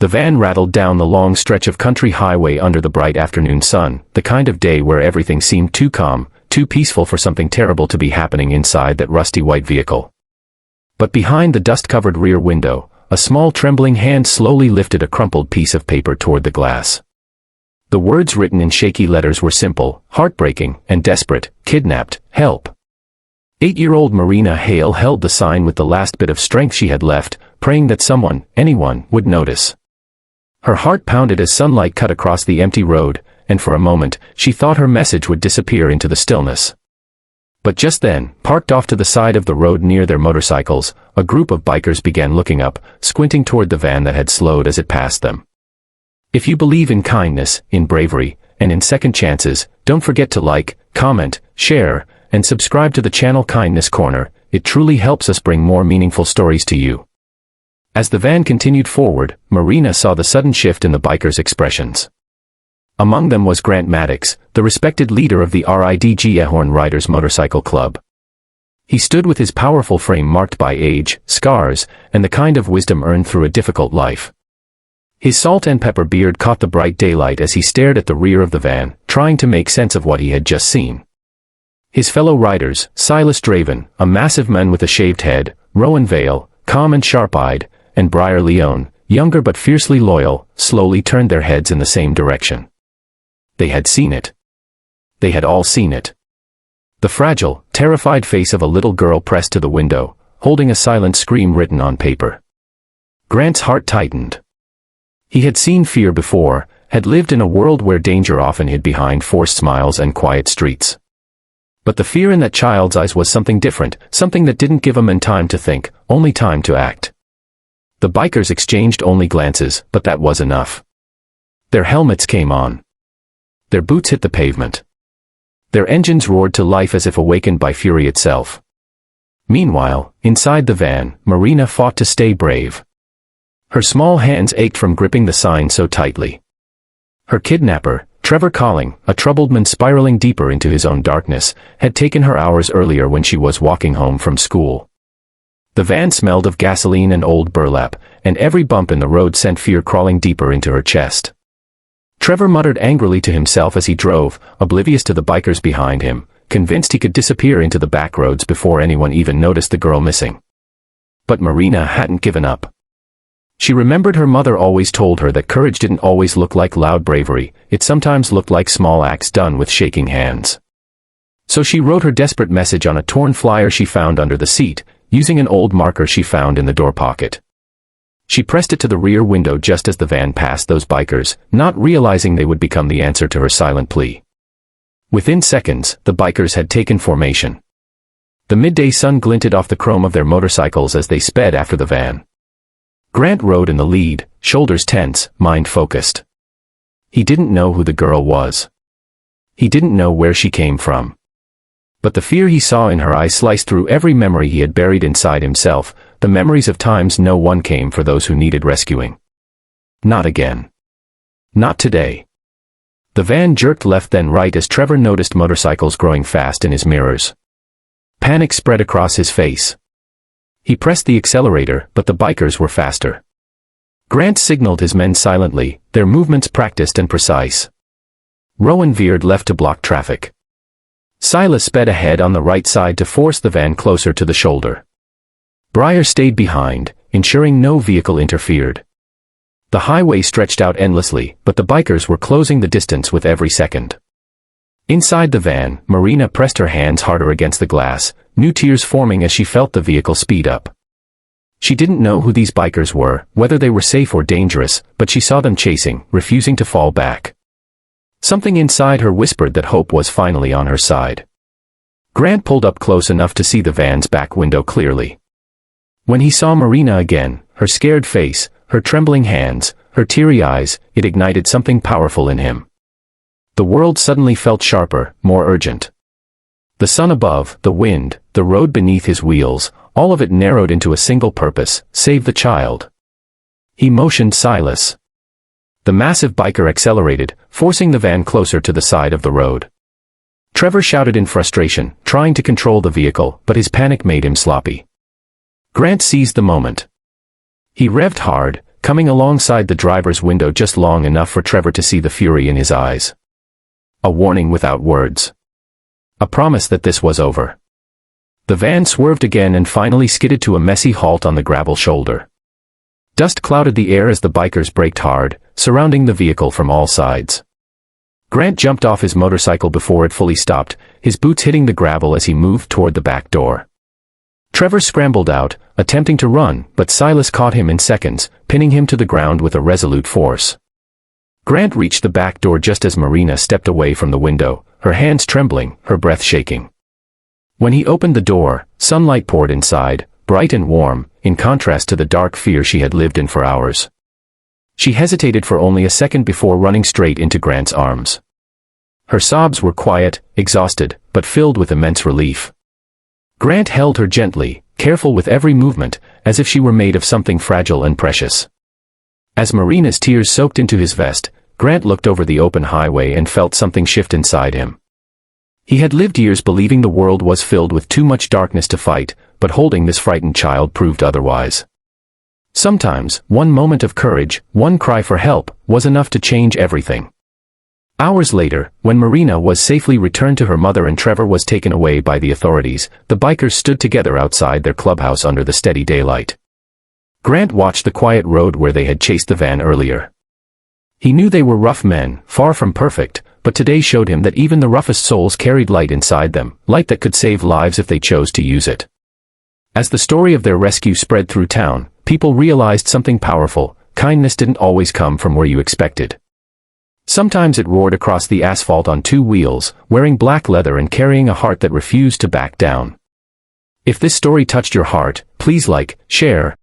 The van rattled down the long stretch of country highway under the bright afternoon sun, the kind of day where everything seemed too calm, too peaceful for something terrible to be happening inside that rusty white vehicle. But behind the dust-covered rear window, a small trembling hand slowly lifted a crumpled piece of paper toward the glass. The words written in shaky letters were simple, heartbreaking, and desperate: kidnapped, help. 8-year-old Marina Hale held the sign with the last bit of strength she had left, praying that someone, anyone, would notice. Her heart pounded as sunlight cut across the empty road, and for a moment, she thought her message would disappear into the stillness. But just then, parked off to the side of the road near their motorcycles, a group of bikers began looking up, squinting toward the van that had slowed as it passed them. If you believe in kindness, in bravery, and in second chances, don't forget to like, comment, share, and subscribe to the channel Kindness Corner. It truly helps us bring more meaningful stories to you. As the van continued forward, Marina saw the sudden shift in the bikers' expressions. Among them was Grant Maddox, the respected leader of the RIDG Ehorn Riders Motorcycle Club. He stood with his powerful frame marked by age, scars, and the kind of wisdom earned through a difficult life. His salt and pepper beard caught the bright daylight as he stared at the rear of the van, trying to make sense of what he had just seen. His fellow riders, Silas Draven, a massive man with a shaved head, Rowan Vale, calm and sharp-eyed, and Briar Leone, younger but fiercely loyal, slowly turned their heads in the same direction. They had seen it. They had all seen it. The fragile, terrified face of a little girl pressed to the window, holding a silent scream written on paper. Grant's heart tightened. He had seen fear before, had lived in a world where danger often hid behind forced smiles and quiet streets. But the fear in that child's eyes was something different, something that didn't give a man time to think, only time to act. The bikers exchanged only glances, but that was enough. Their helmets came on. Their boots hit the pavement. Their engines roared to life as if awakened by fury itself. Meanwhile, inside the van, Marina fought to stay brave. Her small hands ached from gripping the sign so tightly. Her kidnapper, Trevor Colling, a troubled man spiraling deeper into his own darkness, had taken her hours earlier when she was walking home from school. The van smelled of gasoline and old burlap, and every bump in the road sent fear crawling deeper into her chest. Trevor muttered angrily to himself as he drove, oblivious to the bikers behind him, convinced he could disappear into the back roads before anyone even noticed the girl missing. But Marina hadn't given up. She remembered her mother always told her that courage didn't always look like loud bravery, it sometimes looked like small acts done with shaking hands. So she wrote her desperate message on a torn flyer she found under the seat, using an old marker she found in the door pocket. She pressed it to the rear window just as the van passed those bikers, not realizing they would become the answer to her silent plea. Within seconds, the bikers had taken formation. The midday sun glinted off the chrome of their motorcycles as they sped after the van. Grant rode in the lead, shoulders tense, mind focused. He didn't know who the girl was. He didn't know where she came from. But the fear he saw in her eyes sliced through every memory he had buried inside himself, the memories of times no one came for those who needed rescuing. Not again. Not today. The van jerked left then right as Trevor noticed motorcycles growing fast in his mirrors. Panic spread across his face. He pressed the accelerator, but the bikers were faster. Grant signaled his men silently, their movements practiced and precise. Rowan veered left to block traffic. Silas sped ahead on the right side to force the van closer to the shoulder. Briar stayed behind, ensuring no vehicle interfered. The highway stretched out endlessly, but the bikers were closing the distance with every second. Inside the van, Marina pressed her hands harder against the glass, new tears forming as she felt the vehicle speed up. She didn't know who these bikers were, whether they were safe or dangerous, but she saw them chasing, refusing to fall back. Something inside her whispered that hope was finally on her side. Grant pulled up close enough to see the van's back window clearly. When he saw Marina again, her scared face, her trembling hands, her teary eyes, it ignited something powerful in him. The world suddenly felt sharper, more urgent. The sun above, the wind, the road beneath his wheels, all of it narrowed into a single purpose: save the child. He motioned Silas. The massive biker accelerated, forcing the van closer to the side of the road. Trevor shouted in frustration, trying to control the vehicle, but his panic made him sloppy. Grant seized the moment. He revved hard, coming alongside the driver's window just long enough for Trevor to see the fury in his eyes. A warning without words. A promise that this was over. The van swerved again and finally skidded to a messy halt on the gravel shoulder. Dust clouded the air as the bikers braked hard, surrounding the vehicle from all sides. Grant jumped off his motorcycle before it fully stopped, his boots hitting the gravel as he moved toward the back door. Trevor scrambled out, attempting to run, but Silas caught him in seconds, pinning him to the ground with a resolute force. Grant reached the back door just as Marina stepped away from the window, her hands trembling, her breath shaking. When he opened the door, sunlight poured inside, bright and warm, in contrast to the dark fear she had lived in for hours. She hesitated for only a second before running straight into Grant's arms. Her sobs were quiet, exhausted, but filled with immense relief. Grant held her gently, careful with every movement, as if she were made of something fragile and precious. As Marina's tears soaked into his vest, Grant looked over the open highway and felt something shift inside him. He had lived years believing the world was filled with too much darkness to fight, but holding this frightened child proved otherwise. Sometimes, one moment of courage, one cry for help, was enough to change everything. Hours later, when Marina was safely returned to her mother and Trevor was taken away by the authorities, the bikers stood together outside their clubhouse under the steady daylight. Grant watched the quiet road where they had chased the van earlier. He knew they were rough men, far from perfect, but today showed him that even the roughest souls carried light inside them, light that could save lives if they chose to use it. As the story of their rescue spread through town, people realized something powerful: kindness didn't always come from where you expected. Sometimes it roared across the asphalt on two wheels, wearing black leather and carrying a heart that refused to back down. If this story touched your heart, please like, share,